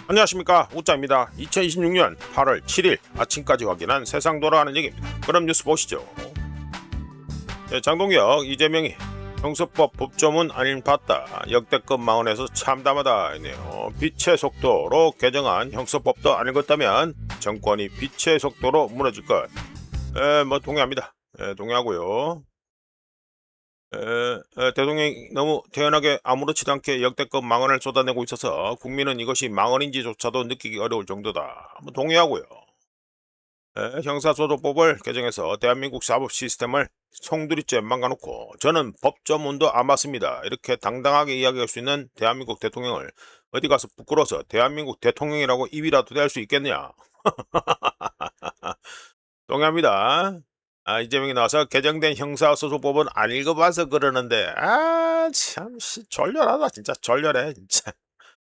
안녕하십니까, 우짜입니다. 2026년 8월 7일 아침까지 확인한 세상 돌아가는 얘기입니다. 그럼 뉴스 보시죠. 네, 장동혁, 이재명이 형사법 법조문 안 봤다, 역대급 망언에서 참담하다 이네요. 빛의 속도로 개정한 형사법도 안 읽었다면 정권이 빛의 속도로 무너질 것. 동의합니다. 동의하고요. 대통령이 너무 태연하게 아무렇지도 않게 역대급 망언을 쏟아내고 있어서 국민은 이것이 망언인지조차도 느끼기 어려울 정도다. 동의하고요. 형사소송법을 개정해서 대한민국 사법 시스템을 송두리째 망가놓고 저는 법조문도 안 봤습니다, 이렇게 당당하게 이야기할 수 있는 대한민국 대통령을 어디 가서 부끄러워서 대한민국 대통령이라고 입이라도 댈 수 있겠냐. 동의합니다. 이재명이 나와서 개정된 형사소송법은 안 읽어봐서 그러는데, 참, 졸렬하다. 진짜 졸렬해. 진짜.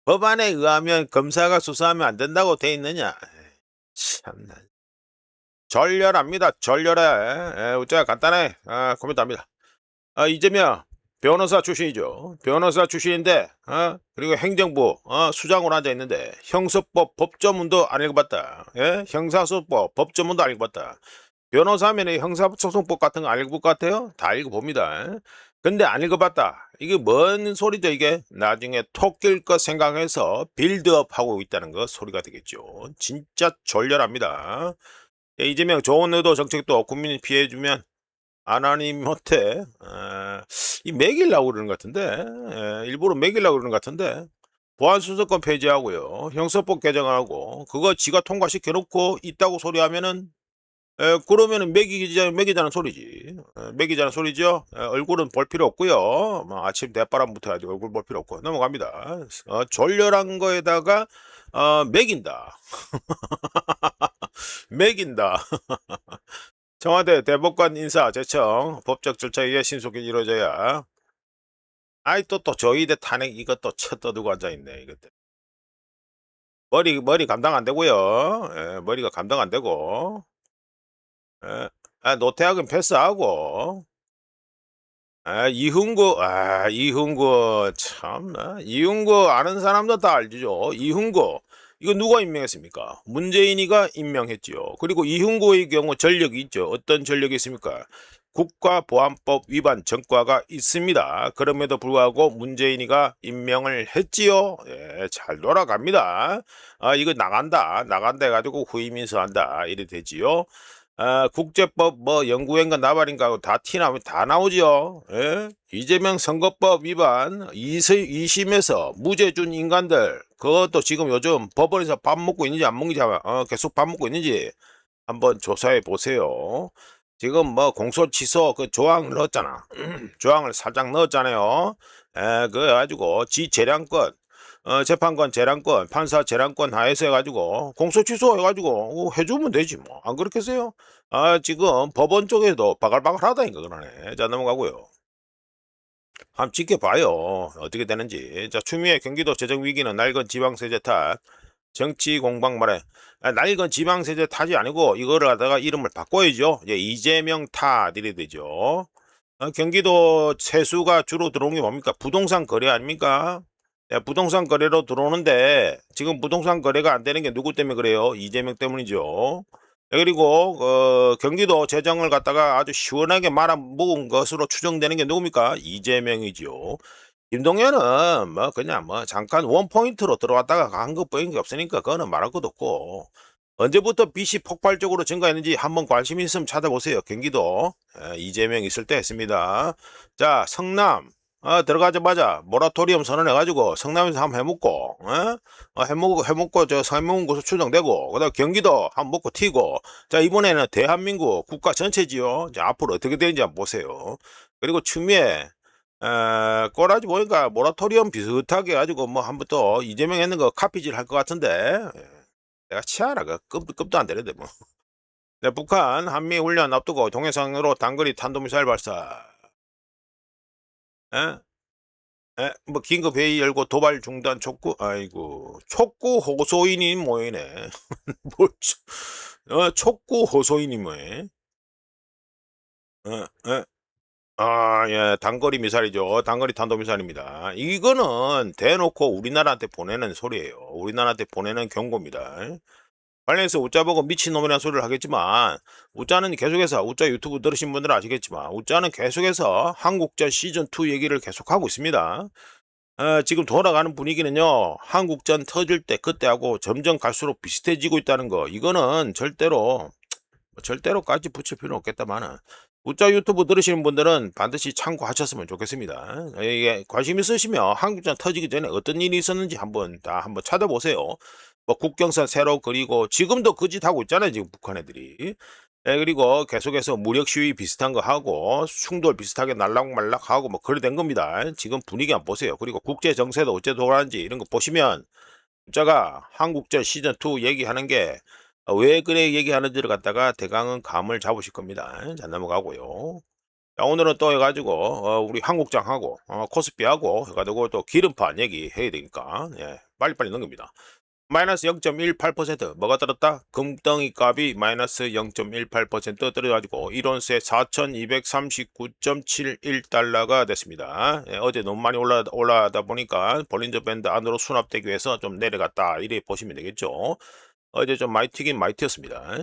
법안에 의하면 검사가 수사하면 안 된다고 돼 있느냐. 에이, 참나. 졸렬합니다. 졸렬해. 어쩌야 간단해. 고민도 합니다. 이재명 변호사 출신이죠. 변호사 출신인데, 그리고 행정부 수장으로 앉아 있는데 형사법 법조문도 안 읽어봤다. 형사소송법 법조문도 안 읽어봤다. 변호사면 형사소송법 같은 거 안 읽어볼 것 같아요? 다 읽어봅니다. 근데 안 읽어봤다, 이게 뭔 소리죠? 이게 나중에 톡 낄 것 생각해서 빌드업 하고 있다는 거 소리가 되겠죠. 진짜 졸렬합니다. 이재명 좋은 의도 정책도 국민이 피해주면 아나님한테 이 매기려고 그러는 것 같은데, 일부러 매기려고 그러는 것 같은데, 보안수사권 폐지하고요, 형사법 개정하고 그거 지가 통과시켜놓고 있다고 소리하면은, 그러면은 매기자는 소리지. 매기자는 소리죠. 얼굴은 볼 필요 없고요. 뭐 아침 대바람부터 해가지고 얼굴 볼 필요 없고 넘어갑니다. 졸렬한 거에다가 매긴다. 매긴다. 청와대 대법관 인사 제청 법적 절차에 의해 신속히 이루어져야. 아이 또 저희대 탄핵 이것도 쳐떠들고 앉아있네 이것들. 머리 감당 안 되고요. 머리가 감당 안 되고. 예. 노태학은 패스하고. 이훈구 참나. 이훈구 아는 사람도 다 알죠. 이훈구 이거 누가 임명했습니까? 문재인이가 임명했지요. 그리고 이훈구의 경우 전력이 있죠. 어떤 전력이 있습니까? 국가보안법 위반 전과가 있습니다. 그럼에도 불구하고 문재인이가 임명을 했지요. 잘 돌아갑니다. 이거 나간다 해가지고 후임인수한다 이래 되지요. 국제법 뭐 영구행과 나발인가 하고 다 티나면 다 나오죠. 이재명 선거법 위반 2심에서 무죄 준 인간들, 그것도 지금 요즘 법원에서 밥 먹고 있는지 안 먹는지 계속 밥 먹고 있는지 한번 조사해 보세요. 지금 뭐 공소 취소 그 조항을 넣었잖아. 조항을 살짝 넣었잖아요. 그래 가지고 지 재량권, 재판관 재량권, 판사 재량권 하에서 해가지고 공소 취소해가지고 해주면 되지 뭐. 안 그렇겠어요? 지금 법원 쪽에도 바글바글하다니까 그러네. 자, 넘어가고요. 한번 지켜봐요, 어떻게 되는지. 자, 추미애 경기도 재정 위기는 낡은 지방세제 탓. 정치 공방 말에, 낡은 지방세제 탓이 아니고 이거를 하다가 이름을 바꿔야죠. 이재명 탓 이래 되죠. 경기도 세수가 주로 들어오는 게 뭡니까? 부동산 거래 아닙니까? 부동산 거래로 들어오는데 지금 부동산 거래가 안 되는 게 누구 때문에 그래요? 이재명 때문이죠. 그리고 경기도 재정을 갖다가 아주 시원하게 말아먹은 것으로 추정되는 게 누굽니까? 이재명이죠. 김동연은 뭐 그냥 뭐 잠깐 원포인트로 들어왔다가 간 것뿐인 게 없으니까 그거는 말할 것도 없고, 언제부터 빚이 폭발적으로 증가했는지 한번 관심 있으면 찾아보세요. 경기도 이재명 있을 때 했습니다. 자, 성남 들어가자마자 모라토리엄 선언해가지고 성남에서 한번 해먹고, 해먹고 저 해먹은 곳으로 추정되고, 그다음 경기도 한번 먹고 튀고. 자, 이번에는 대한민국 국가 전체지요. 자, 앞으로 어떻게 되는지 한번 보세요. 그리고 추미애 꼬라지 보니까 모라토리엄 비슷하게 해가지고 뭐 한번 또 이재명 했는 거 카피질 할 것 같은데, 내가 치아라 그 급도 안 되는데 뭐. 네, 북한 한미 훈련 앞두고 동해상으로 단거리 탄도미사일 발사. 에? 뭐 긴급 회의 열고 도발 중단 촉구. 아이고, 촉구 호소인이 뭐이네. 뭐 촉구 호소인이 뭐해? 어, 어, 예. 단거리 미사일이죠. 단거리 탄도미사일입니다. 이거는 대놓고 우리나라한테 보내는 소리예요. 우리나라한테 보내는 경고입니다. 관련해서 웃자 보고 미친놈이라는 소리를 하겠지만 웃자는 계속해서 웃자 유튜브 들으신 분들은 아시겠지만 웃자는 계속해서 한국전 시즌2 얘기를 계속하고 있습니다. 지금 돌아가는 분위기는요. 한국전 터질 때 그때하고 점점 갈수록 비슷해지고 있다는 거. 이거는 절대로까지 붙일 필요는 없겠다마는 웃자 유튜브 들으시는 분들은 반드시 참고하셨으면 좋겠습니다. 이게 관심 있으시면 한국전 터지기 전에 어떤 일이 있었는지 한번 찾아보세요. 뭐 국경선 새로 그리고 지금도 그 짓 하고 있잖아요, 지금 북한 애들이. 그리고 계속해서 무력 시위 비슷한 거 하고 충돌 비슷하게 날락말락하고 뭐 그래 된 겁니다. 지금 분위기 한번 보세요. 그리고 국제 정세도 어째 돌아가는지 이런 거 보시면 자가 한국전 시즌2 얘기하는 게 왜 그래 얘기하는지를 갖다가 대강은 감을 잡으실 겁니다. 자, 넘어가고요. 자, 오늘은 또 해가지고 우리 한국장하고 코스피하고 해가지고 또 기름판 얘기해야 되니까 빨리빨리 넘깁니다. 마이너스 0.18% 뭐가 떨었다? 금덩이 값이 마이너스 0.18% 떨어가지고 1온스에 4,239.71달러가 됐습니다. 어제 너무 많이 올라가다 보니까 볼린저 밴드 안으로 수납되기 위해서 좀 내려갔다 이렇게 보시면 되겠죠. 어제 좀 많이 튀긴 많이 튀었습니다.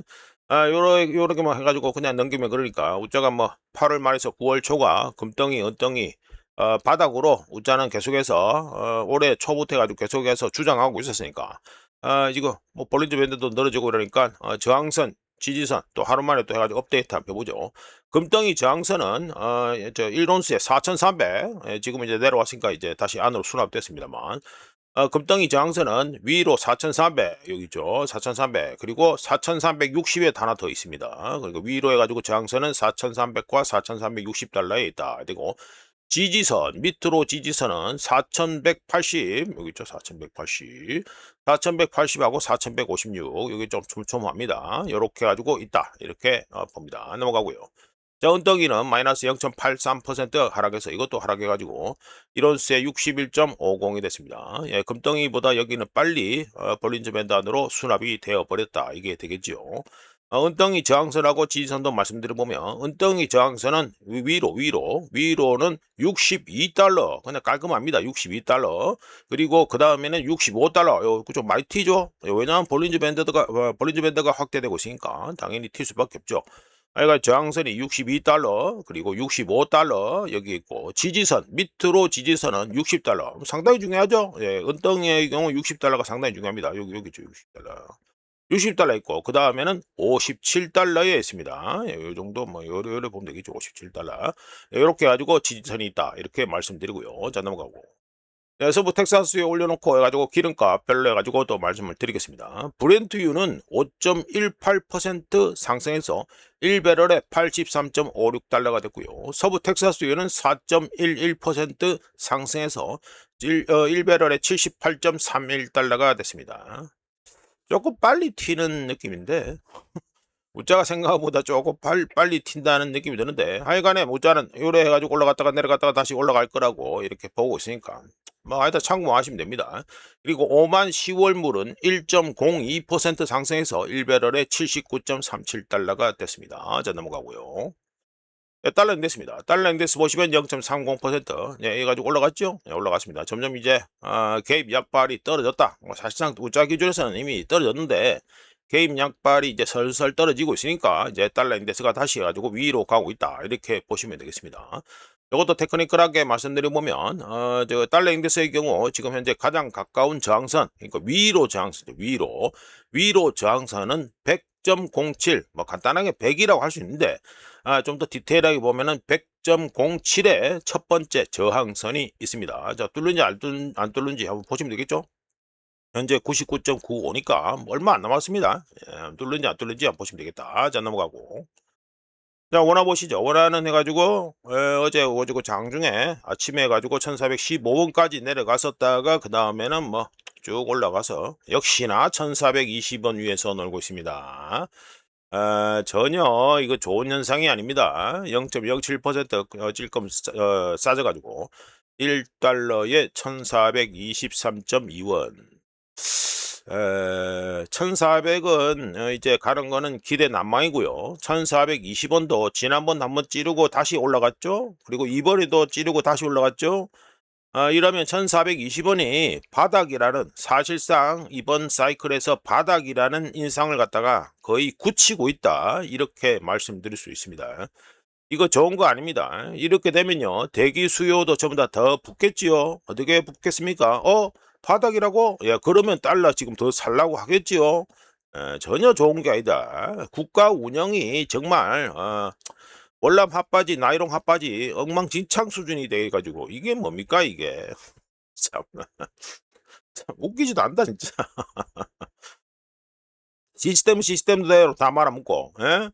요렇게만 해가지고 그냥 넘기면 그러니까 웃자가 뭐 8월 말에서 9월 초가 금덩이 은덩이 바닥으로 웃자는 계속해서 올해 초부터 해가지고 계속해서 주장하고 있었으니까 이거 뭐 볼린저 밴드도 늘어지고 그러니까 저항선 지지선 또 하루 만에 또 해가지고 업데이트 한번 해보죠. 금덩이 저항선은 저 1온스에 4,300 지금 이제 내려왔으니까 이제 다시 안으로 수납됐습니다만 금덩이 저항선은 위로 4,300 여기 있죠. 4,300 그리고 4,360에 하나 더 있습니다. 그리고 위로 해가지고 저항선은 4,300과 4,360달러에 있다. 그리고 지지선 밑으로 지지선은 4,180 여기 있죠. 4,180 4,180하고 4,156 여기 좀 촘촘합니다. 이렇게 가지고 있다. 이렇게 봅니다. 넘어가고요. 자, 은덩이는 마이너스 0.83% 하락해서 이것도 하락해가지고 1온스에 61.50이 됐습니다. 금덩이보다 여기는 빨리 볼린저 밴드 안으로 수납이 되어버렸다. 이게 되겠지요. 은덩이 저항선하고 지지선도 말씀드려보면 은덩이 저항선은 위로는 62달러 그냥 깔끔합니다. 62달러 그리고 그 다음에는 65달러 요거 좀 많이 튀죠. 왜냐하면 볼린저 밴드가 확대되고 있으니까 당연히 튈 수밖에 없죠. 그러니까 저항선이 62달러 그리고 65달러 여기 있고 지지선 밑으로 지지선은 60달러 상당히 중요하죠. 은덩이의 경우 60달러가 상당히 중요합니다. 여기 있죠. 60달러 있고 그 다음에는 57달러에 있습니다. 이 정도 뭐 요래 보면 되겠죠. 57달러 이렇게 가지고 지지선이 있다 이렇게 말씀드리고요. 자, 넘어가고 서부 텍사스에 올려놓고 해가지고 기름값 별로 해가지고 또 말씀을 드리겠습니다. 브렌트유는 5.18% 상승해서 1배럴에 83.56달러가 됐고요. 서부 텍사스유는 4.11% 상승해서 1배럴에 78.31달러가 됐습니다. 조금 빨리 튀는 느낌인데 웃자가 생각보다 조금 빨리 튄다는 느낌이 드는데 하여간에 웃자는 요래 해가지고 올라갔다가 내려갔다가 다시 올라갈 거라고 이렇게 보고 있으니까 뭐 하여튼 참고하시면 됩니다. 그리고 5만 10월물은 1.02% 상승해서 1배럴에 79.37달러가 됐습니다. 자, 넘어가고요. 달러 인덱스입니다. 달러 인덱스 보시면 0.30% 해가지고 올라갔죠? 올라갔습니다. 점점 이제 개입 약발이 떨어졌다. 뭐 사실상 우짜 기준에서는 이미 떨어졌는데 개입 약발이 이제 설설 떨어지고 있으니까 이제 달러 인덱스가 다시 해가지고 위로 가고 있다. 이렇게 보시면 되겠습니다. 이것도 테크니컬하게 말씀드려보면 저 달러 인덱스의 경우 지금 현재 가장 가까운 저항선 그러니까 위로 저항선 위로 저항선은 100.07 뭐 간단하게 100이라고 할 수 있는데 좀 더 디테일하게 보면은 100.07의 첫 번째 저항선이 있습니다. 자, 뚫는지 안 뚫는지 한번 보시면 되겠죠? 현재 99.95니까 얼마 안 남았습니다. 뚫는지 안 뚫는지 한번 보시면 되겠다. 자, 넘어가고. 자, 원화 보시죠. 원화는 해가지고 어제 장중에 아침에 해가지고 1415원까지 내려갔었다가 그 다음에는 뭐 쭉 올라가서 역시나 1420원 위에서 놀고 있습니다. 전혀 이거 좋은 현상이 아닙니다. 0.07% 찔끔 싸져가지고 1달러에 1423.2원 $1,400은 이제 가는 거는 기대 난망이고요. $1,420원도 지난번 한번 찌르고 다시 올라갔죠. 그리고 이번에도 찌르고 다시 올라갔죠. 이러면 1,420원이 바닥이라는, 사실상 이번 사이클에서 바닥이라는 인상을 갖다가 거의 굳히고 있다, 이렇게 말씀드릴 수 있습니다. 이거 좋은 거 아닙니다. 이렇게 되면요, 대기 수요도 전부 다 더 붙겠지요. 어떻게 붙겠습니까? 바닥이라고? 야, 그러면 달러 지금 더 살라고 하겠지요. 전혀 좋은 게 아니다. 국가 운영이 정말 월남 핫바지 나이롱 핫바지 엉망진창 수준이 돼 가지고 이게 뭡니까 이게. 참, 참 웃기지도 않다 진짜. 시스템대로 다 말아먹고, 예?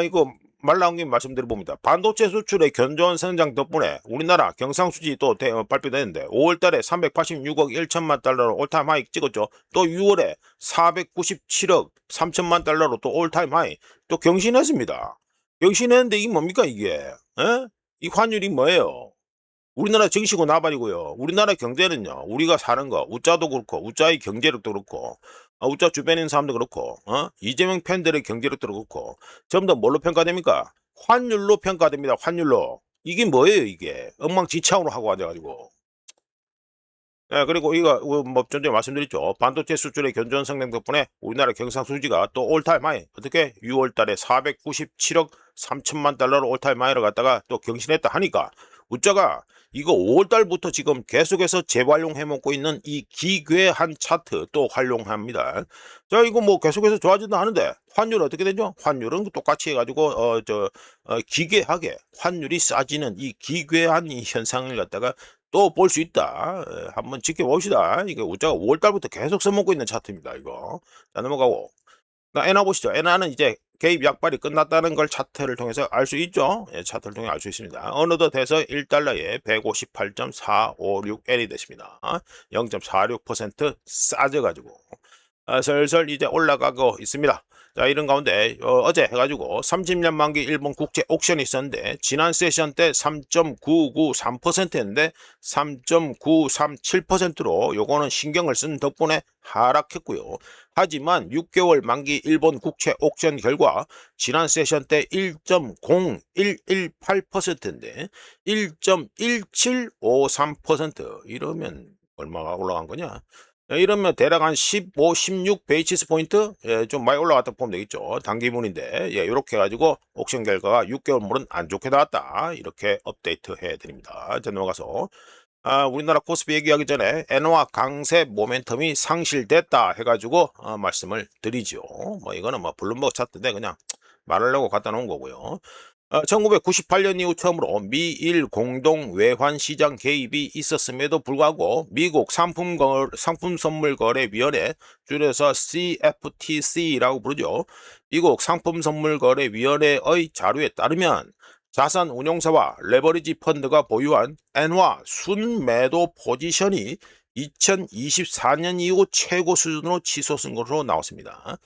이거 말 나온 김에 말씀드려 봅니다. 반도체 수출의 견조한 성장 덕분에 우리나라 경상수지 또 발표되는데 5월 달에 386억 1천만 달러로 올타임 하이 찍었죠. 또 6월에 497억 3천만 달러로 또 올타임 하이 또 경신했습니다. 경신했는데 이게 뭡니까 이게? 예? 이 환율이 뭐예요? 우리나라 정시고 나발이고요. 우리나라 경제는요, 우리가 사는 거, 우짜도 그렇고, 우짜의 경제력도 그렇고, 우짜 주변에 있는 사람도 그렇고, 이재명 팬들의 경제력도 그렇고, 전부 다 뭘로 평가됩니까? 환율로 평가됩니다. 환율로. 이게 뭐예요, 이게? 엉망진창으로 하고 앉아가지고. 예, 그리고 이거 뭐 전에 말씀드렸죠. 반도체 수출의 견조한 성장 덕분에 우리나라 경상수지가 또 올타임 하이, 어떻게 6월 달에 497억 3천만 달러로 올타임 하이를 갖다가 또 경신했다 하니까 우짜가 이거 5월 달부터 지금 계속해서 재활용해 먹고 있는 이 기괴한 차트 또 활용합니다. 자, 이거 뭐 계속해서 좋아진다 하는데 환율 어떻게 되죠? 환율은 똑같이 해가지고 기괴하게 환율이 싸지는 이 기괴한 이 현상을 갖다가 또 볼 수 있다. 한번 지켜봅시다. 이게 우짜가 5월 달부터 계속 써먹고 있는 차트입니다. 이거. 자, 넘어가고. 엔화 보시죠. 엔화는 이제 개입 약발이 끝났다는 걸 차트를 통해서 알 수 있죠. 예, 차트를 통해 알 수 있습니다. 어느덧 해서 1달러에 158.456엔이 됐습니다. 0.46% 싸져가지고 슬슬 이제 올라가고 있습니다. 자, 이런 가운데 어제 해가지고 30년 만기 일본 국채 옥션이 있었는데 지난 세션 때 3.993%였는데 3.937%로 요거는 신경을 쓴 덕분에 하락했고요. 하지만 6개월 만기 일본 국채 옥션 결과 지난 세션 때 1.0118%인데 1.1753%, 이러면 얼마가 올라간 거냐? 이러면 대략 한 15, 16 베이시스 포인트, 좀 많이 올라갔다 보면 되겠죠. 단기분인데, 이렇게 해가지고 옥션 결과가 6개월물은 안 좋게 나왔다, 이렇게 업데이트 해드립니다. 자, 넘어가서 우리나라 코스피 얘기하기 전에 엔화 강세 모멘텀이 상실됐다 해가지고 말씀을 드리죠. 뭐 이거는 뭐 블룸버그 차트인데 그냥 말하려고 갖다 놓은 거고요. 1998년 이후 처음으로 미일 공동 외환 시장 개입이 있었음에도 불구하고 미국 상품선물거래위원회, 줄여서 CFTC라고 부르죠. 미국 상품선물거래위원회의 자료에 따르면 자산운용사와 레버리지 펀드가 보유한 엔화 순매도 포지션이 2024년 이후 최고 수준으로 치솟은 것으로 나왔습니다.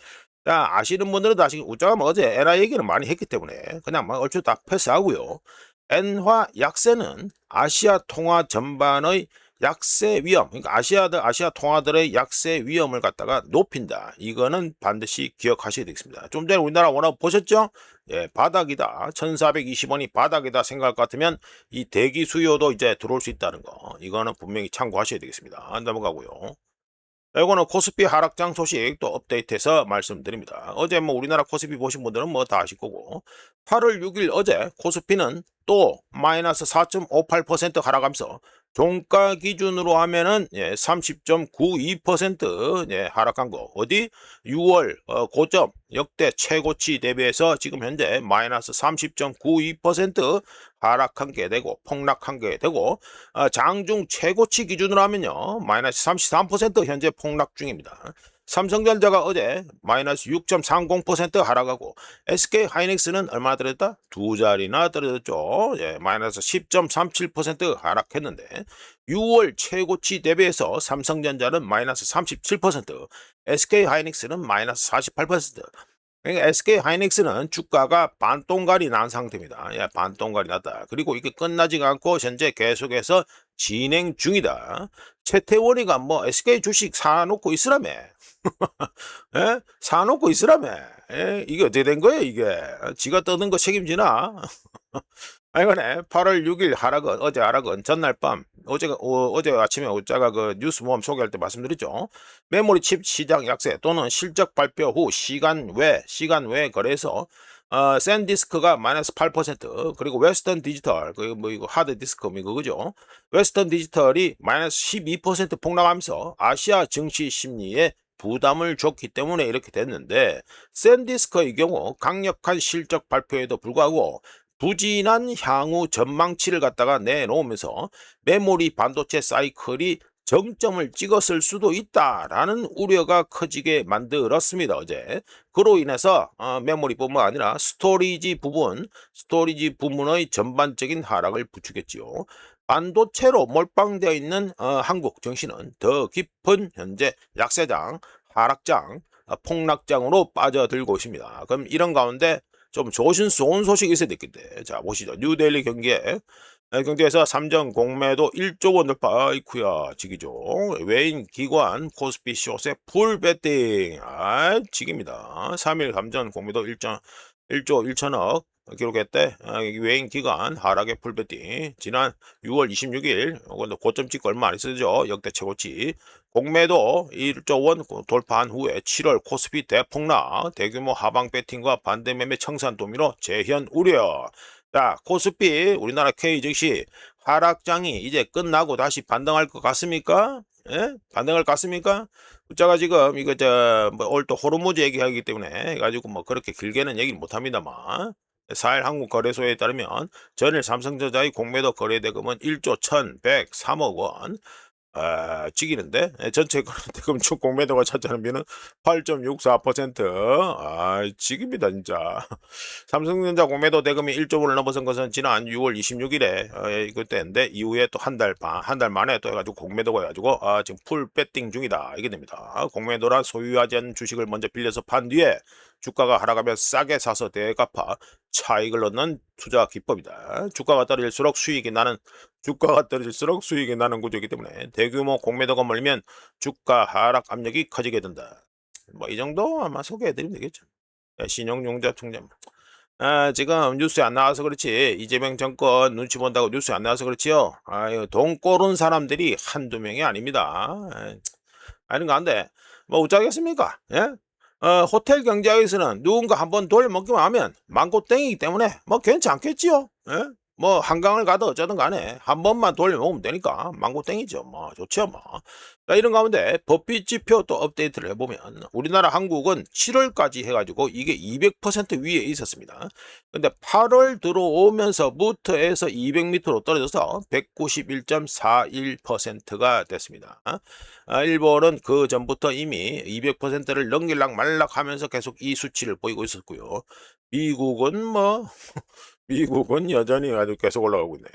자, 아시는 분들은 다 아시고, 우짜가 뭐 어제 엔화 얘기를 많이 했기 때문에 그냥 막 얼추 다 패스하고요. 엔화 약세는 아시아 통화 전반의 약세 위험, 그러니까 아시아 통화들의 약세 위험을 갖다가 높인다. 이거는 반드시 기억하셔야 되겠습니다. 좀 전에 우리나라 워낙 보셨죠? 예, 바닥이다. 1,420원이 바닥이다 생각 같으면 이 대기 수요도 이제 들어올 수 있다는 거, 이거는 분명히 참고하셔야 되겠습니다. 넘어가고요. 이거는 코스피 하락장 소식 또 업데이트해서 말씀드립니다. 어제 뭐 우리나라 코스피 보신 분들은 뭐 다 아실 거고, 8월 6일 어제 코스피는 또 마이너스 4.58% 하락하면서 종가 기준으로 하면은 30.92% 하락한 거. 어디 6월 고점 역대 최고치 대비해서 지금 현재 마이너스 30.92% 하락한 게 되고, 폭락한 게 되고, 장중 최고치 기준으로 하면요 마이너스 33% 현재 폭락 중입니다. 삼성전자가 어제 마이너스 6.30% 하락하고, SK 하이닉스는 얼마나 떨어졌다? 두 자리나 떨어졌죠. 마이너스 10.37% 하락했는데 6월 최고치 대비해서 삼성전자는 마이너스 37%, SK 하이닉스는 마이너스 48%. 그러니까 SK 하이닉스는 주가가 반동갈이 난 상태입니다. 반동갈이 났다. 그리고 이게 끝나지가 않고 현재 계속해서 진행 중이다. 최태원이가 뭐 SK 주식 사놓고 있으라며. 예? 사놓고 있으라며. 예? 이게 어떻게 된 거예요 이게? 지가 떠든 거 책임지나? 하여간에 8월 6일 하락은 어제 하락은 전날 밤 어제 아침에 제가 그 뉴스 모험 소개할 때 말씀드렸죠. 메모리 칩 시장 약세 또는 실적 발표 후 시간 외 거래에서 샌디스크가 마이너스 8% 그리고 웨스턴 디지털 그 뭐 이거 하드 디스크 뭐 이거 그죠? 웨스턴 디지털이 마이너스 12% 폭락하면서 아시아 증시 심리에 부담을 줬기 때문에 이렇게 됐는데 샌디스크의 경우 강력한 실적 발표에도 불구하고 부진한 향후 전망치를 갖다가 내놓으면서 메모리 반도체 사이클이 정점을 찍었을 수도 있다라는 우려가 커지게 만들었습니다, 어제. 그로 인해서 메모리뿐만 아니라 스토리지 부문의 전반적인 하락을 부추겼지요. 반도체로 몰빵되어 있는 한국 증시는 더 깊은 현재 약세장, 하락장, 폭락장으로 빠져들고 있습니다. 그럼 이런 가운데 좀 좋은 소식이 있어야 되겠대. 자, 보시죠. 뉴델리 경제에서 삼정 공매도 1조 원 돌파. 아이쿠야, 지기죠. 외인 기관 코스피 숏의 풀 배팅. 아, 지깁니다. 3일 감전 공매도 1조 1천억 기록했대. 외인 기관 하락의 풀 배팅. 지난 6월 26일, 이건 고점 찍고 얼마 안 있었죠. 역대 최고치. 공매도 1조 원 돌파한 후에 7월 코스피 대폭락, 대규모 하방 배팅과 반대 매매 청산 도미노 재현 우려. 자, 코스피 우리나라 K 즉시 하락장이 이제 끝나고 다시 반등할 것 같습니까? 예? 반등할 것 같습니까? 제가 지금 이거 오늘 또 호르무즈 얘기하기 때문에 해가지고 뭐 그렇게 길게는 얘기를 못 합니다만 4일 한국거래소에 따르면 전일 삼성전자의 공매도 거래대금은 1조 1103억 원, 찍이는데 전체 대금축 공매도가 차지하는 비는 8.64%. 찍입니다 진짜. 삼성전자 공매도 대금이 1조 원을 넘어선 것은 지난 6월 26일에 그때인데 이후에 또 한 달 만에 또 해가지고 공매도가 해가지고 지금 풀 배팅 중이다 이게 됩니다. 공매도란 소유하지 않은 주식을 먼저 빌려서 판 뒤에 주가가 하락하면 싸게 사서 대갚아 차익을 얻는 투자 기법이다. 주가가 떨어질수록 수익이 나는 구조이기 때문에 대규모 공매도가 몰리면 주가 하락 압력이 커지게 된다. 뭐 이 정도 아마 소개해드리면 되겠죠. 신용융자 통장. 지금 뉴스에 안 나와서 그렇지 이재명 정권 눈치 본다고 뉴스에 안 나와서 그렇지요. 아유, 돈 꼬른 사람들이 한두 명이 아닙니다. 아는 거 안돼. 뭐 어쩌겠습니까? 예? 호텔 경제에서는 누군가 한번 돌려먹기만 하면 망고땡이기 때문에 뭐 괜찮겠지요. 예? 뭐 한강을 가도 어쩌든 간에 한 번만 돌려먹으면 되니까 망고땡이죠. 뭐 좋죠 뭐. 자, 이런 가운데 버핏 지표 또 업데이트를 해보면 우리나라 한국은 7월까지 해가지고 이게 200% 위에 있었습니다. 근데 8월 들어오면서부터 해서 200m로 떨어져서 191.41%가 됐습니다. 일본은 그 전부터 이미 200%를 넘길락 말락 하면서 계속 이 수치를 보이고 있었고요. 미국은 뭐 미국은 여전히 아주 계속 올라가고 있네.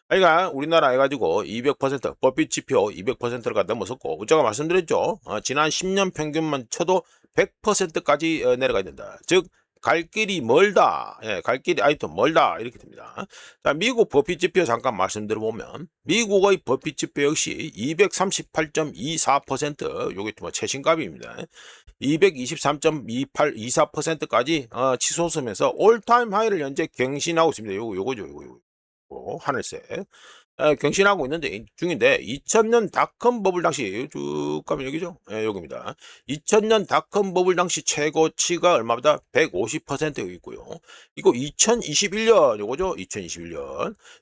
그러니까 우리나라 해가지고 200% 버핏 지표 200%가 넘어섰고 제가 말씀드렸죠. 지난 10년 평균만 쳐도 100%까지 내려가야 된다. 즉 갈 길이 멀다. 예, 갈 길이 아직도 멀다. 이렇게 됩니다. 자, 미국 버핏 지표 잠깐 말씀드려보면 미국의 버핏 지표 역시 238.24% 요게 뭐 최신값입니다. 223.24%까지 치솟으면서 올타임 하이를 현재 경신하고 있습니다. 요거죠. 하늘색. 경신하고 있는데 중인데 2000년 닷컴 버블 당시 쭉 가면 여기죠. 여기입니다. 2000년 닷컴 버블 당시 최고치가 얼마보다 150% 여기 있고요. 이거 2021년 요거죠.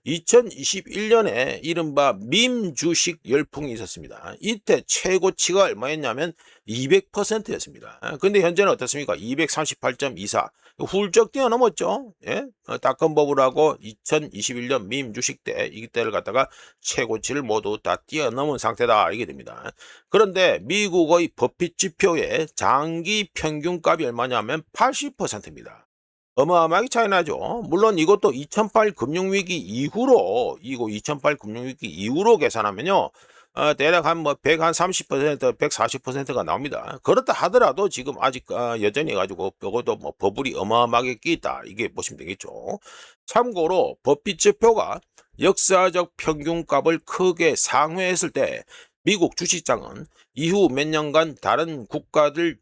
2021년에 이른바 밈 주식 열풍이 있었습니다. 이때 최고치가 얼마였냐면 200%였습니다. 근데 현재는 어떻습니까? 238.24. 훌쩍 뛰어넘었죠. 예? 닷컴 버블하고 2021년 밈 주식 때 이때를 갖다가 최고치를 모두 다 뛰어넘은 상태다 이게 됩니다. 그런데 미국의 버핏 지표의 장기 평균값이 얼마냐면 80%입니다. 어마어마하게 차이 나죠. 물론 이것도 2008 금융위기 이후로 계산하면요. 대략 한 130%, 140%가 나옵니다. 그렇다 하더라도 지금 아직 여전히 가지고 적어도 뭐 버블이 어마어마하게 끼 있다. 이게 보시면 되겠죠. 참고로 버핏 지표가 역사적 평균값을 크게 상회했을 때 미국 주식장은 이후 몇 년간 다른 국가들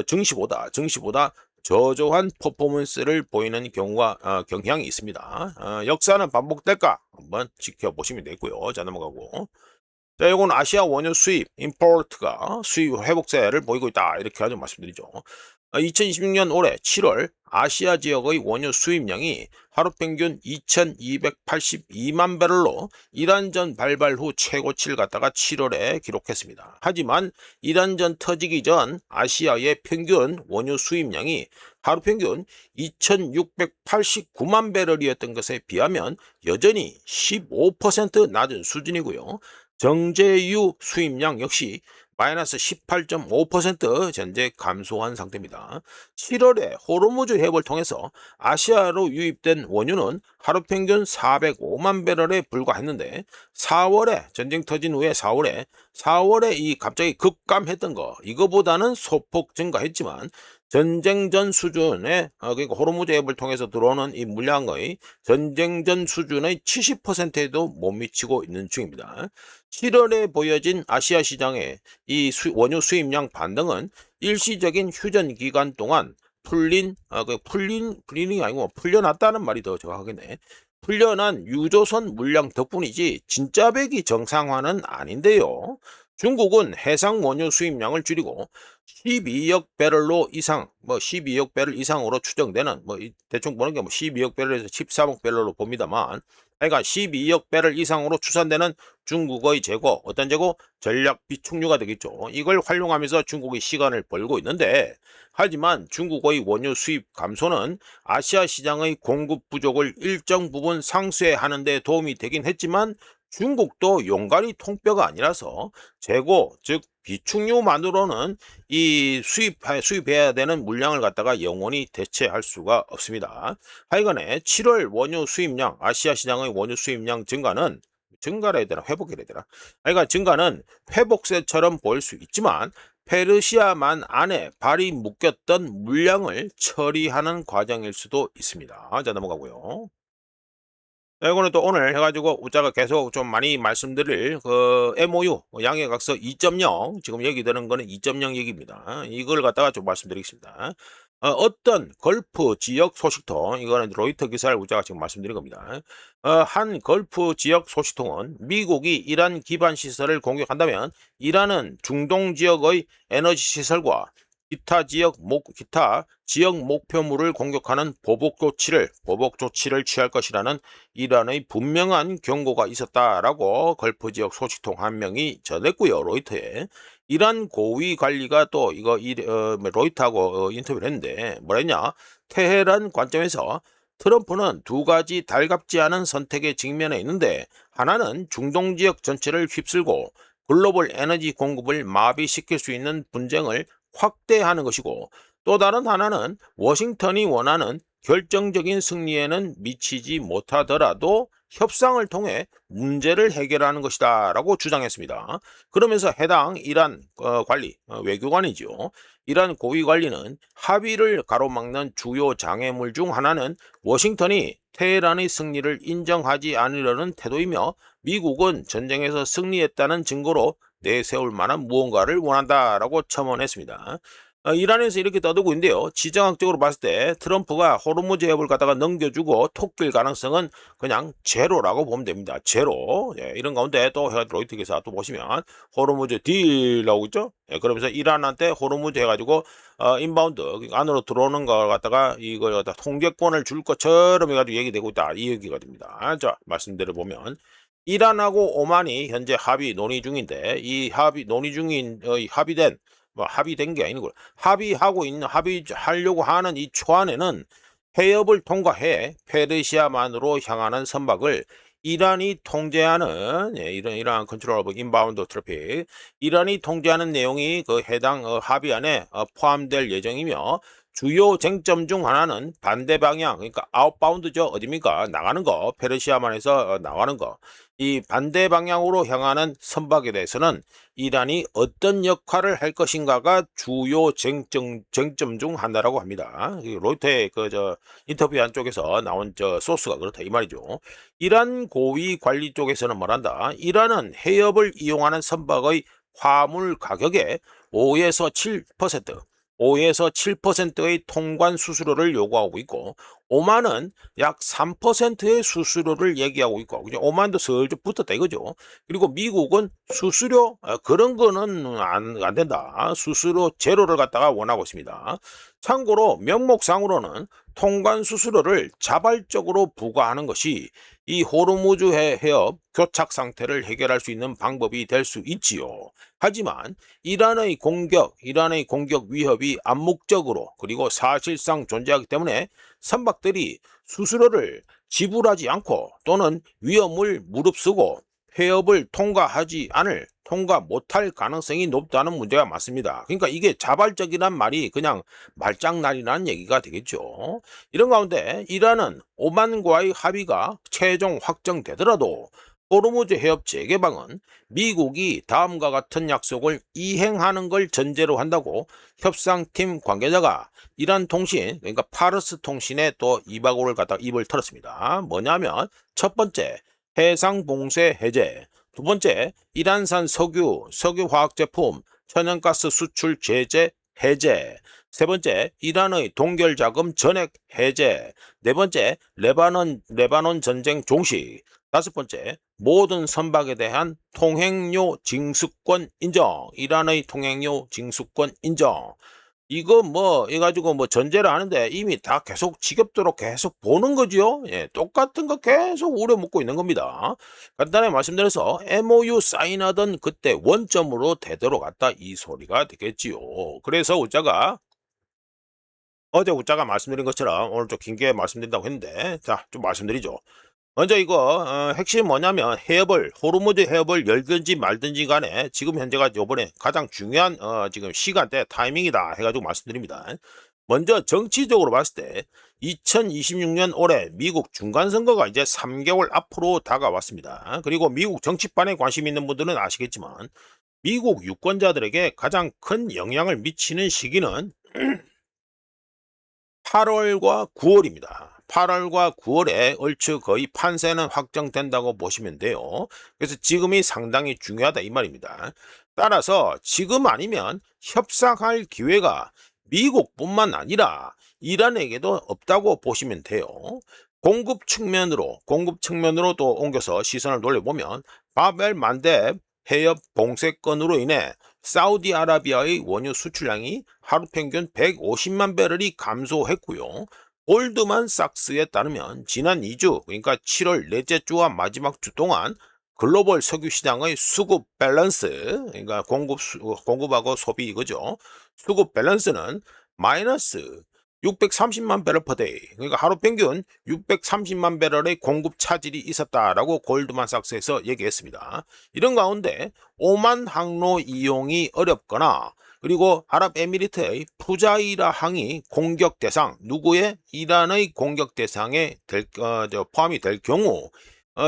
증시보다 저조한 퍼포먼스를 보이는 경향이 있습니다. 역사는 반복될까? 한번 지켜보시면 되고요. 자, 넘어가고. 자, 이건 아시아 원유 수입, 임포트가 수입 회복세를 보이고 있다. 이렇게 가지고 말씀드리죠. 2026년 올해 7월 아시아 지역의 원유 수입량이 하루 평균 2282만 배럴로 이란전 발발 후 최고치를 갖다가 7월에 기록했습니다. 하지만 이란전 터지기 전 아시아의 평균 원유 수입량이 하루 평균 2689만 배럴이었던 것에 비하면 여전히 15% 낮은 수준이고요. 정제유 수입량 역시 마이너스 18.5% 현재 감소한 상태입니다. 7월에 호르무즈 해협을 통해서 아시아로 유입된 원유는 하루 평균 405만 배럴에 불과했는데 4월에 전쟁 터진 후에 4월에 이 갑자기 급감했던 거 이거보다는 소폭 증가했지만 전쟁 전 수준의 그러니까 호르무즈 해협을 통해서 들어오는 이 물량의 전쟁 전 수준의 70%에도 못 미치고 있는 중입니다. 7월에 보여진 아시아 시장의 이 원유 수입량 반등은 일시적인 휴전 기간 동안 풀린이 아니고 풀려났다는 말이 더 정확하겠네. 풀려난 유조선 물량 덕분이지 진짜 배기 정상화는 아닌데요. 중국은 해상 원유 수입량을 줄이고 12억 배럴로 이상, 12억 배럴 이상으로 추정되는, 대충 보는 게 12억 배럴에서 13억 배럴로 봅니다만, 그러니까 12억 배럴 이상으로 추산되는 중국의 재고, 어떤 재고? 전략 비축유가 되겠죠. 이걸 활용하면서 중국이 시간을 벌고 있는데, 하지만 중국의 원유 수입 감소는 아시아 시장의 공급 부족을 일정 부분 상쇄하는 데 도움이 되긴 했지만, 중국도 용가리 통뼈가 아니라서 재고, 즉 비축유만으로는 이 수입해야 되는 물량을 갖다가 영원히 대체할 수가 없습니다. 하여간에 7월 원유 수입량, 아시아 시장의 원유 수입량 증가라 해야 되나 회복이라 해야 되나, 그러니까 증가는 회복세처럼 보일 수 있지만 페르시아만 안에 발이 묶였던 물량을 처리하는 과정일 수도 있습니다. 자, 넘어가고요. 네, 이거는 또 오늘 해가지고 우자가 계속 좀 많이 말씀드릴 그 MOU 양해각서 2.0 지금 얘기되는 거는 2.0 얘기입니다. 이걸 갖다가 좀 말씀드리겠습니다. 어떤 걸프 지역 소식통, 이거는 로이터 기사를 우자가 지금 말씀드린 겁니다. 한 걸프 지역 소식통은 미국이 이란 기반 시설을 공격한다면 이란은 중동 지역의 에너지 시설과 기타 지역 목표물을 공격하는 보복 조치를 취할 것이라는 이란의 분명한 경고가 있었다라고 걸프 지역 소식통 한 명이 전했고요. 로이터에 이란 고위 관리가 또 로이터하고 인터뷰를 했는데 뭐랬냐? 테헤란 관점에서 트럼프는 두 가지 달갑지 않은 선택에 직면해 있는데 하나는 중동 지역 전체를 휩쓸고 글로벌 에너지 공급을 마비시킬 수 있는 분쟁을 확대하는 것이고 또 다른 하나는 워싱턴이 원하는 결정적인 승리에는 미치지 못하더라도 협상을 통해 문제를 해결하는 것이다 라고 주장했습니다. 그러면서 해당 이란 외교관이죠. 이란 고위 관리는 합의를 가로막는 주요 장애물 중 하나는 워싱턴이 테헤란의 승리를 인정하지 않으려는 태도이며 미국은 전쟁에서 승리했다는 증거로 내세울 만한 무언가를 원한다라고 첨언했습니다. 이란에서 이렇게 떠들고 있는데요. 지정학적으로 봤을 때 트럼프가 호르무즈 해협을 갖다가 넘겨주고 톡길 가능성은 그냥 제로라고 보면 됩니다. 제로. 예, 이런 가운데 또 로이터 기사 또 보시면 호르무즈 딜 나오고 있죠. 예, 그러면서 이란한테 호르무즈 해가지고 인바운드 안으로 들어오는 거 갖다가 이걸 갖다 통제권을 줄 것처럼 해가지고 얘기되고 있다. 이 얘기가 됩니다. 자, 말씀대로 보면. 이란하고 오만이 현재 합의 논의 중인데 이 합의된 게 아니고 합의하려고 하는 이 초안에는 해협을 통과해 페르시아만으로 향하는 선박을 이란이 통제하는 이러한 컨트롤 오브 인바운드 트래픽 이란이 통제하는 내용이 그 해당 합의안에 포함될 예정이며 주요 쟁점 중 하나는 반대 방향, 그러니까 아웃바운드죠. 어딥니까? 나가는 거, 페르시아만에서 나가는 거. 이 반대 방향으로 향하는 선박에 대해서는 이란이 어떤 역할을 할 것인가가 주요 쟁점 중 하나라고 합니다. 로이터의 인터뷰한 쪽에서 나온 소스가 그렇다 이 말이죠. 이란 고위 관리 쪽에서는 뭐란다? 이란은 해협을 이용하는 선박의 화물 가격의 5에서 7%, 5에서 7%의 통관 수수료를 요구하고 있고, 오만은 약 3%의 수수료를 얘기하고 있고, 그죠? 오만도 슬쩍 붙었다 이거죠. 그리고 미국은 수수료 그런 거는 안 된다. 수수료 제로를 갖다가 원하고 있습니다. 참고로 명목상으로는 통관 수수료를 자발적으로 부과하는 것이 이 호르무즈 해협 교착 상태를 해결할 수 있는 방법이 될 수 있지요. 하지만 이란의 공격 위협이 암묵적으로 그리고 사실상 존재하기 때문에 선박들이 수수료를 지불하지 않고 또는 위험을 무릅쓰고 해협을 통과 못할 가능성이 높다는 문제가 많습니다. 그러니까 이게 자발적이란 말이 그냥 말장난이라는 얘기가 되겠죠. 이런 가운데 이란은 오만과의 합의가 최종 확정되더라도 호르무즈 해협 재개방은 미국이 다음과 같은 약속을 이행하는 걸 전제로 한다고 협상팀 관계자가 이란 통신, 그러니까 파르스 통신에 또 이바고를 갖다 입을 털었습니다. 뭐냐면 첫 번째, 해상 봉쇄 해제, 두 번째, 이란산 석유 화학 제품, 천연가스 수출 제재 해제, 세 번째, 이란의 동결 자금 전액 해제, 네 번째, 레바논 전쟁 종식, 다섯 번째, 모든 선박에 대한 통행료 징수권 인정, 이란의 통행료 징수권 인정. 이거 해가지고 전제를 하는데 이미 다 계속 지겹도록 계속 보는 거지요. 예, 똑같은 거 계속 우려먹고 있는 겁니다. 간단히 말씀드려서 MOU 사인하던 그때 원점으로 되돌아갔다 이 소리가 되겠지요. 그래서 어제 우짜가 말씀드린 것처럼 오늘 좀 길게 말씀드린다고 했는데, 자, 좀 말씀드리죠. 먼저 이거 핵심이 뭐냐면 호르무즈 해협을 열든지 말든지 간에 지금 현재가 요번에 가장 중요한 지금 시간대 타이밍이다 해가지고 말씀드립니다. 먼저 정치적으로 봤을 때 2026년 올해 미국 중간선거가 이제 3개월 앞으로 다가왔습니다. 그리고 미국 정치판에 관심 있는 분들은 아시겠지만 미국 유권자들에게 가장 큰 영향을 미치는 시기는 8월과 9월입니다. 8월과 9월에 얼추 거의 판세는 확정된다고 보시면 돼요. 그래서 지금이 상당히 중요하다 이 말입니다. 따라서 지금 아니면 협상할 기회가 미국뿐만 아니라 이란에게도 없다고 보시면 돼요. 공급 측면으로 또 옮겨서 시선을 돌려보면 바벨 만렙 해협 봉쇄건으로 인해 사우디아라비아의 원유 수출량이 하루 평균 150만 배럴이 감소했고요. 골드만삭스에 따르면 지난 2주, 그러니까 7월 넷째 주와 마지막 주 동안 글로벌 석유 시장의 수급 밸런스, 그러니까 공급하고 소비 이거죠. 수급 밸런스는 마이너스 630만 배럴 per day, 그러니까 하루 평균 630만 배럴의 공급 차질이 있었다라고 골드만삭스에서 얘기했습니다. 이런 가운데 오만 항로 이용이 어렵거나 그리고 아랍에미리트의 푸자이라 항이 공격 대상, 누구의 이란의 공격 대상에 포함이 될 경우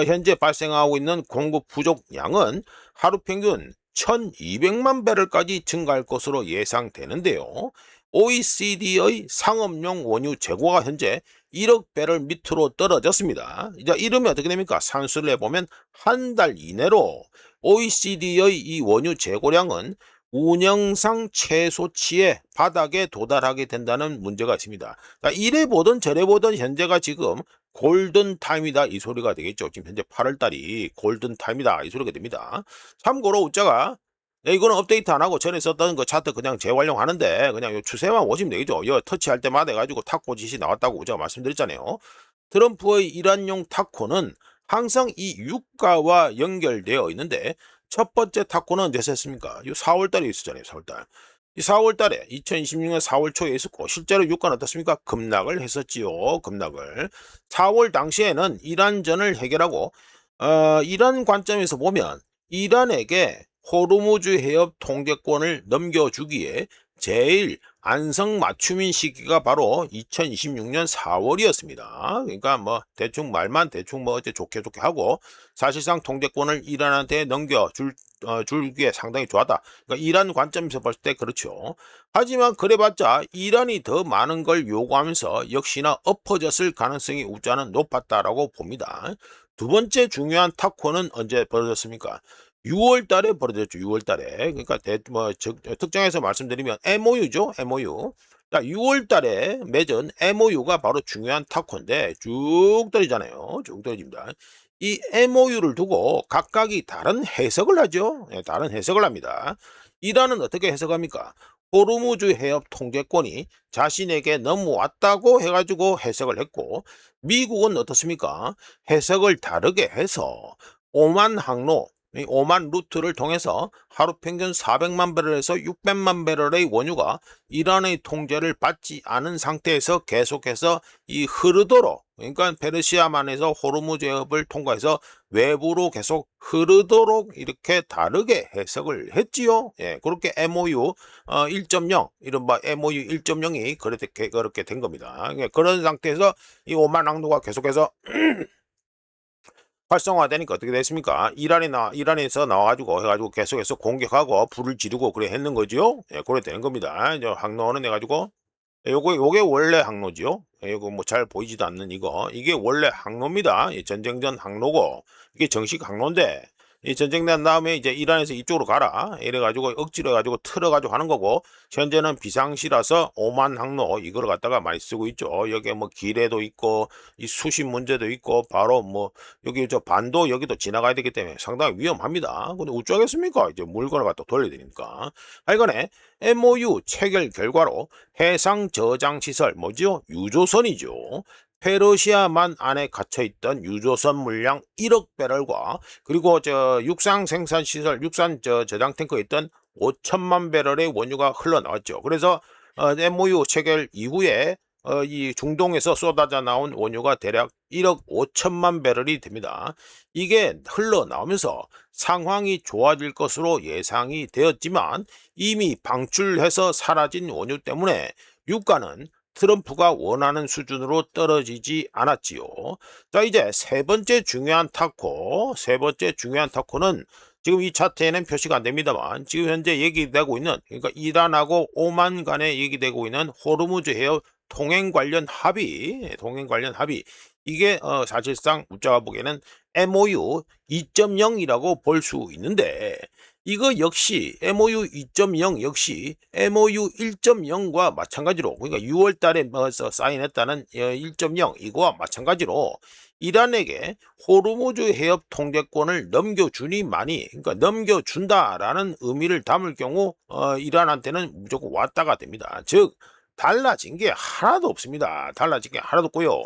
현재 발생하고 있는 공급 부족 양은 하루 평균 1200만 배럴까지 증가할 것으로 예상되는데요. OECD의 상업용 원유 재고가 현재 1억 배럴 밑으로 떨어졌습니다. 이제 이러면 어떻게 됩니까? 산수를 해보면 한 달 이내로 OECD의 이 원유 재고량은 운영상 최소치의 바닥에 도달하게 된다는 문제가 있습니다. 이래 보든 저래 보든 현재가 지금 골든타임이다 이 소리가 되겠죠. 지금 현재 8월달이 골든타임이다 이 소리가 됩니다. 참고로 우짜가 이거는 업데이트 안 하고 전에 썼던 그 차트 그냥 재활용하는데 그냥 요 추세만 보시면 되겠죠. 이 터치할 때마다 해가지고 타코 짓이 나왔다고 제가 말씀드렸잖아요. 트럼프의 이란용 타코는 항상 이 유가와 연결되어 있는데 첫 번째 타코는 언제 했습니까? 이 4월달에 있었잖아요. 4월달. 이 4월달에 2026년 4월 초에 있었고 실제로 유가는 어떻습니까? 급락을 했었지요. 급락을. 4월 당시에는 이란전을 해결하고 이란 관점에서 보면 이란에게 호르무즈 해협 통제권을 넘겨주기에 제일 안성맞춤인 시기가 바로 2026년 4월이었습니다. 그러니까 뭐 대충 말만 대충 뭐 어째 좋게 하고 사실상 통제권을 이란한테 줄기에 상당히 좋았다. 그러니까 이란 관점에서 봤을 때 그렇죠. 하지만 그래봤자 이란이 더 많은 걸 요구하면서 역시나 엎어졌을 가능성이 우자는 높았다라고 봅니다. 두 번째 중요한 타코는 언제 벌어졌습니까? 6월 달에 벌어졌죠. 6월 달에. 그러니까 특정해서 말씀드리면 MOU죠. MOU. 자, 6월 달에 맺은 MOU가 바로 중요한 타코인데 쭉 떨어지잖아요. 쭉 떨어집니다. 이 MOU를 두고 각각이 다른 해석을 하죠. 예, 다른 해석을 합니다. 이란은 어떻게 해석합니까? 호르무즈 해협 통제권이 자신에게 넘어왔다고 해가지고 해석을 했고, 미국은 어떻습니까? 해석을 다르게 해서 오만 항로, 이 오만 루트를 통해서 하루 평균 400만 배럴에서 600만 배럴의 원유가 이란의 통제를 받지 않은 상태에서 계속해서 이 흐르도록, 그러니까 페르시아만에서 호르무즈 해협을 통과해서 외부로 계속 흐르도록 이렇게 다르게 해석을 했지요. 예, 그렇게 MOU 1.0, 이른바 MOU 1.0이 그렇게 된 겁니다. 그런 상태에서 이 오만 항로가 계속해서 활성화되니까 어떻게 됐습니까? 이란에서 나와가지고 해가지고 계속해서 공격하고 불을 지르고 그래 했는 거죠. 예, 그래 되는 겁니다. 이제 항로는 해가지고 요게 원래 항로지요. 예, 요거 뭐 잘 보이지도 않는 이게 원래 항로입니다. 전쟁 전 항로고 이게 정식 항로인데 이 전쟁 난 다음에 이제 이란에서 이쪽으로 가라 이래가지고 억지로 해가지고 틀어가지고 하는 거고 현재는 비상시라서 오만 항로 이걸 갖다가 많이 쓰고 있죠. 여기에 뭐 기뢰도 있고 이 수신 문제도 있고 바로 뭐 여기 저 반도 여기도 지나가야 되기 때문에 상당히 위험합니다. 근데 어쩌겠습니까? 이제 물건을 갖다 돌려야 되니까. 하여간에 MOU 체결 결과로 해상 저장 시설 뭐죠? 유조선이죠. 페르시아만 안에 갇혀있던 유조선 물량 1억 배럴과 그리고 저 육상 생산 시설 육산 저장 탱크에 있던 5천만 배럴의 원유가 흘러나왔죠. 그래서 MOU 체결 이후에 이 중동에서 쏟아져 나온 원유가 대략 1억 5천만 배럴이 됩니다. 이게 흘러나오면서 상황이 좋아질 것으로 예상이 되었지만 이미 방출해서 사라진 원유 때문에 유가는 트럼프가 원하는 수준으로 떨어지지 않았지요. 자, 이제 세 번째 중요한 타코는 지금 이 차트에는 표시가 안 됩니다만 지금 현재 얘기되고 있는 그러니까 이란하고 오만 간에 얘기되고 있는 호르무즈 해협 통행 관련 합의 이게 사실상 우자가 보기에는 MOU 2.0이라고 볼 수 있는데 이거 역시 MOU 2.0 역시 MOU 1.0과 마찬가지로 그러니까 6월 달에 사인했다는 1.0 이거와 마찬가지로 이란에게 호르무즈 해협 통제권을 넘겨주니만이 그러니까 넘겨준다라는 의미를 담을 경우 이란한테는 무조건 왔다가 됩니다. 즉 달라진 게 하나도 없습니다. 달라진 게 하나도 없고요.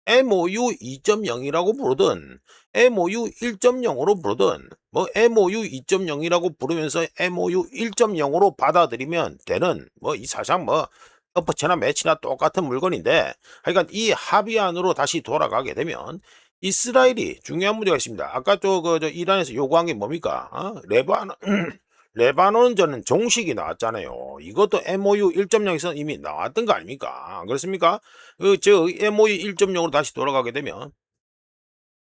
MOU 2.0이라고 부르든 MOU 1.0으로 부르든 뭐 MOU 2.0이라고 부르면서 MOU 1.0으로 받아들이면 되는 뭐 이 사실상 뭐 엎어치나 매치나 똑같은 물건인데 하여간 이 합의안으로 다시 돌아가게 되면 이스라엘이 중요한 문제가 있습니다. 아까 저 이란에서 요구한 게 뭡니까? 레바논 전은 정식이 나왔잖아요. 이것도 MOU 1.0에서 이미 나왔던 거 아닙니까? 그렇습니까? MOU 1.0으로 다시 돌아가게 되면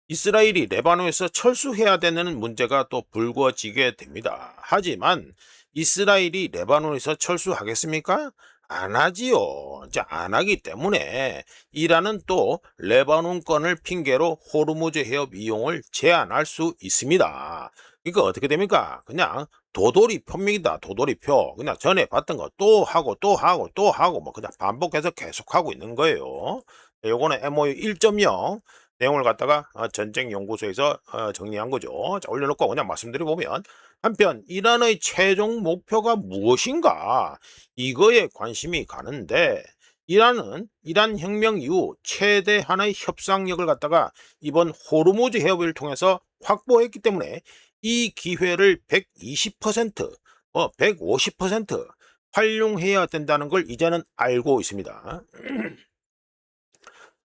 이스라엘이 레바논에서 철수해야 되는 문제가 또 불거지게 됩니다. 하지만 이스라엘이 레바논에서 철수하겠습니까? 안 하지요. 이제 안 하기 때문에 이란은 또 레바논권을 핑계로 호르무즈 해협 이용을 제한할 수 있습니다. 이거 어떻게 됩니까? 그냥 도돌이표입니다. 도돌이표. 그냥 전에 봤던 거 또 하고 또 하고 또 하고 뭐 그냥 반복해서 계속하고 있는 거예요. 요거는 MOU 1.0 내용을 갖다가 전쟁연구소에서 정리한 거죠. 자, 올려놓고 그냥 말씀드려보면 한편 이란의 최종 목표가 무엇인가 이거에 관심이 가는데 이란은 이란 혁명 이후 최대한의 협상력을 갖다가 이번 호르무즈 해협을 통해서 확보했기 때문에 이 기회를 120%, 150% 활용해야 된다는 걸 이제는 알고 있습니다.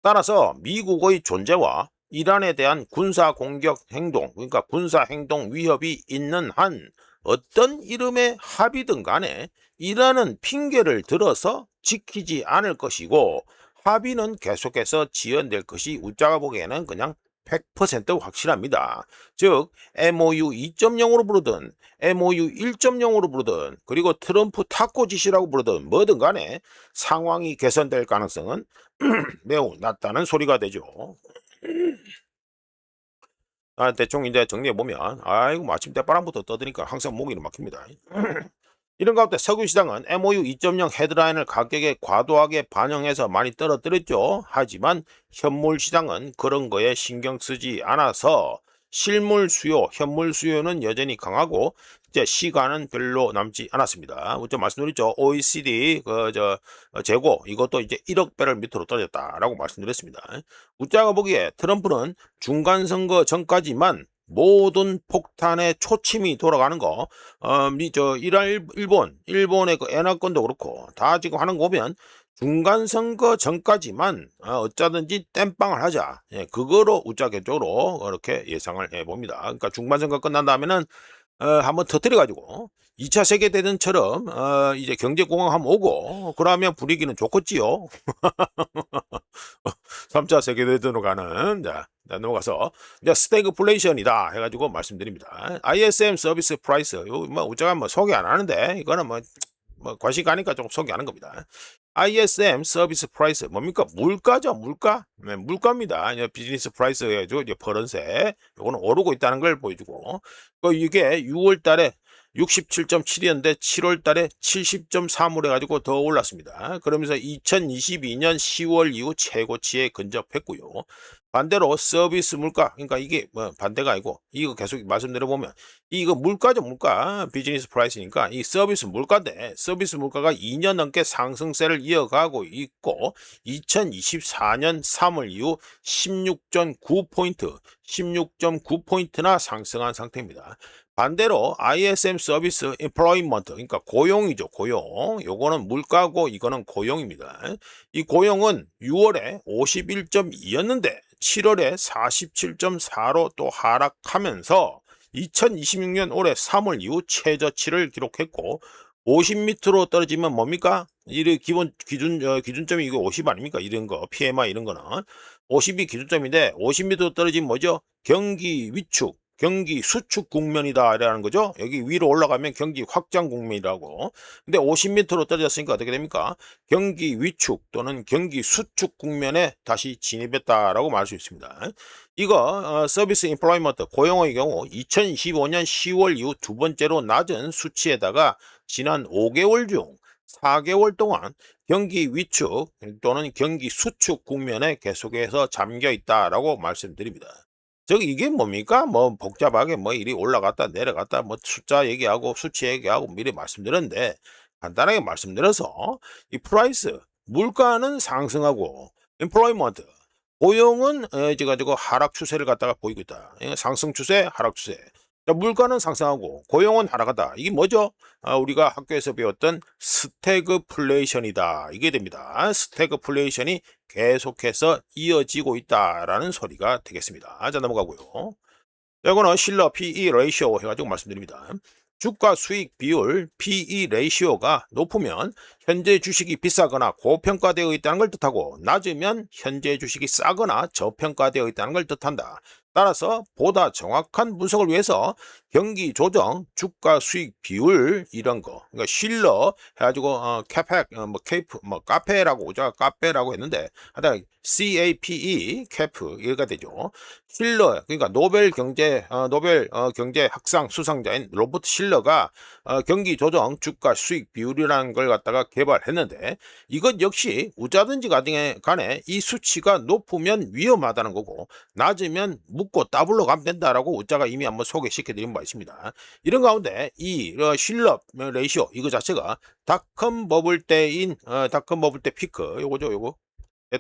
따라서 미국의 존재와 이란에 대한 군사 공격 행동, 그러니까 군사 행동 위협이 있는 한 어떤 이름의 합의든 간에 이라는 핑계를 들어서 지키지 않을 것이고 합의는 계속해서 지연될 것이 웃자가 보기에는 그냥 100% 확실합니다. 즉 MOU 2.0으로 부르든 MOU 1.0으로 부르든 그리고 트럼프 탁구 짓이라고 부르든 뭐든 간에 상황이 개선될 가능성은 매우 낮다는 소리가 되죠. 대충 이제 정리해보면 아이고 마침 대바람부터 떠드니까 항상 목이 막힙니다. 이런 가운데 석유 시장은 MOU 2.0 헤드라인을 가격에 과도하게 반영해서 많이 떨어뜨렸죠. 하지만 현물 시장은 그런 거에 신경 쓰지 않아서 실물 수요, 현물 수요는 여전히 강하고 이제 시간은 별로 남지 않았습니다. 좀 말씀드렸죠. OECD 재고 이것도 이제 1억 배럴 밑으로 떨어졌다라고 말씀드렸습니다. 웃자가 보기에 트럼프는 중간 선거 전까지만 모든 폭탄의 초침이 돌아가는 거, 일본의 그 엔화권도 그렇고, 다 지금 하는 거 보면, 중간 선거 전까지만, 어쩌든지 땜빵을 하자. 예, 그거로 우짜개적으로 그렇게 예상을 해 봅니다. 그러니까 중간 선거 끝난 다음에는, 한번 터뜨려가지고, 2차 세계대전처럼, 이제 경제공황 한번 오고, 그러면 분위기는 좋겠지요. 3차 세계대전으로 가는, 자, 넘어가서, 이제 스태그플레이션이다 해가지고 말씀드립니다. ISM 서비스 프라이스, 뭐, 우자가 뭐 소개 안 하는데, 이거는 뭐 관심 가니까 좀 소개하는 겁니다. ISM 서비스 프라이스, 뭡니까? 물가죠, 물가? 네, 물가입니다. 비즈니스 프라이스 해가지고, 이제 퍼런세, 요거는 오르고 있다는 걸 보여주고, 이게 6월 달에 67.7이었는데 7월 달에 70.3으로 해가지고 더 올랐습니다. 그러면서 2022년 10월 이후 최고치에 근접했고요. 반대로 서비스 물가, 그러니까 이게 뭐 반대가 아니고 이거 계속 말씀드려보면 이거 물가죠, 물가. 비즈니스 프라이스니까 이 서비스 물가인데 서비스 물가가 2년 넘게 상승세를 이어가고 있고 2024년 3월 이후 16.9포인트나 상승한 상태입니다. 반대로 ISM 서비스 employment, 그러니까 고용이죠, 고용. 요거는 물가고 이거는 고용입니다. 이 고용은 6월에 51.2였는데 7월에 47.4로 또 하락하면서 2026년 올해 3월 이후 최저치를 기록했고 50 밑으로 떨어지면 뭡니까? 이 기준점이 이거 50 아닙니까? 이런 거 PMI 이런 거는 50이 기준점인데 50 밑으로 떨어지면 뭐죠? 경기 위축, 경기 수축 국면이다라는 거죠. 여기 위로 올라가면 경기 확장 국면이라고. 근데 50m로 떨어졌으니까 어떻게 됩니까? 경기 위축 또는 경기 수축 국면에 다시 진입했다라고 말할 수 있습니다. 이거 서비스 인플로이먼트 고용의 경우 2025년 10월 이후 두 번째로 낮은 수치에다가 지난 5개월 중 4개월 동안 경기 위축 또는 경기 수축 국면에 계속해서 잠겨 있다라고 말씀드립니다. 즉 이게 뭡니까? 뭐 복잡하게 뭐 이리 올라갔다 내려갔다 뭐 숫자 얘기하고 수치 얘기하고 미리 말씀드렸는데 간단하게 말씀드려서 이 프라이스 물가는 상승하고 employment 고용은 지금 하락 추세를 갖다가 보이고 있다. 상승 추세, 하락 추세. 자, 물가는 상승하고 고용은 하락하다. 이게 뭐죠? 우리가 학교에서 배웠던 스태그플레이션이다. 이게 됩니다. 스태그플레이션이 계속해서 이어지고 있다라는 소리가 되겠습니다. 자, 넘어가고요. 자, 이거는 실러 PE 레이시오 해가지고 말씀드립니다. 주가 수익 비율 PE 레이시오가 높으면 현재 주식이 비싸거나 고평가되어 있다는 걸 뜻하고 낮으면 현재 주식이 싸거나 저평가되어 있다는 걸 뜻한다. 따라서 보다 정확한 분석을 위해서 경기 조정, 주가 수익 비율 이런 거, 그러니까 실러 해가지고 캐펙, 뭐 케이프, 뭐 카페라고 제가 카페라고 했는데 하여튼 CAPE 캐프 이가 되죠. 실러 그러니까 노벨 경제 학상 수상자인 로버트 실러가 경기 조정, 주가 수익 비율이라는 걸 갖다가 개발했는데 이것 역시 우자든지 간에 이 수치가 높으면 위험하다는 거고 낮으면 묻고 더블로 가면 된다라고 우자가 이미 한번 소개시켜 드린 바 있습니다. 이런 가운데 이 실럽 레이시오 이거 자체가 닷컴 버블 때인 닷컴 버블 때 피크 요거죠, 요거.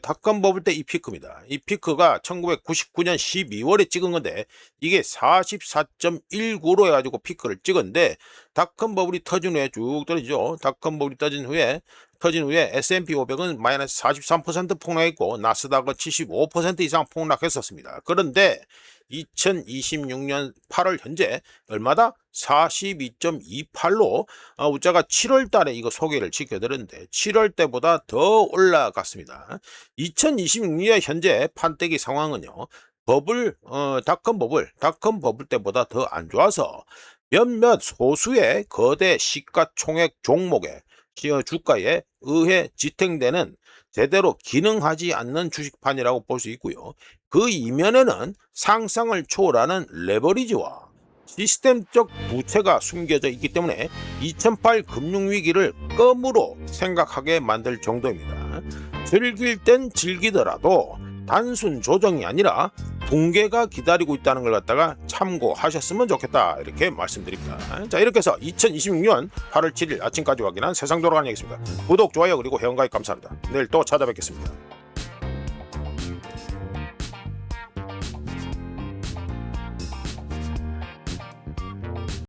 닷컴 버블 때 이 피크입니다. 이 피크가 1999년 12월에 찍은 건데 이게 44.19로 해가지고 피크를 찍었는데 닷컴 버블이 터진 후에 쭉 떨어지죠. 닷컴 버블이 터진 후에 S&P 500은 마이너스 43% 폭락했고 나스닥은 75% 이상 폭락했었습니다. 그런데 2026년 8월 현재 얼마다? 42.28로 우자가 7월 달에 이거 소개를 시켜드렸는데 7월 때보다 더 올라갔습니다. 2026년 현재 판때기 상황은요. 닷컴 버블 때보다 더 안 좋아서 몇몇 소수의 거대 시가총액 종목의 주가에 의해 지탱되는 제대로 기능하지 않는 주식판이라고 볼 수 있고요. 그 이면에는 상상을 초월하는 레버리지와 시스템적 부채가 숨겨져 있기 때문에 2008 금융위기를 껌으로 생각하게 만들 정도입니다. 즐길 땐 즐기더라도 단순 조정이 아니라 붕괴가 기다리고 있다는 걸 갖다가 참고하셨으면 좋겠다 이렇게 말씀드립니다. 자, 이렇게 해서 2026년 8월 7일 아침까지 확인한 세상 돌아가는 얘기입니다. 구독, 좋아요 그리고 회원가입 감사합니다. 내일 또 찾아뵙겠습니다.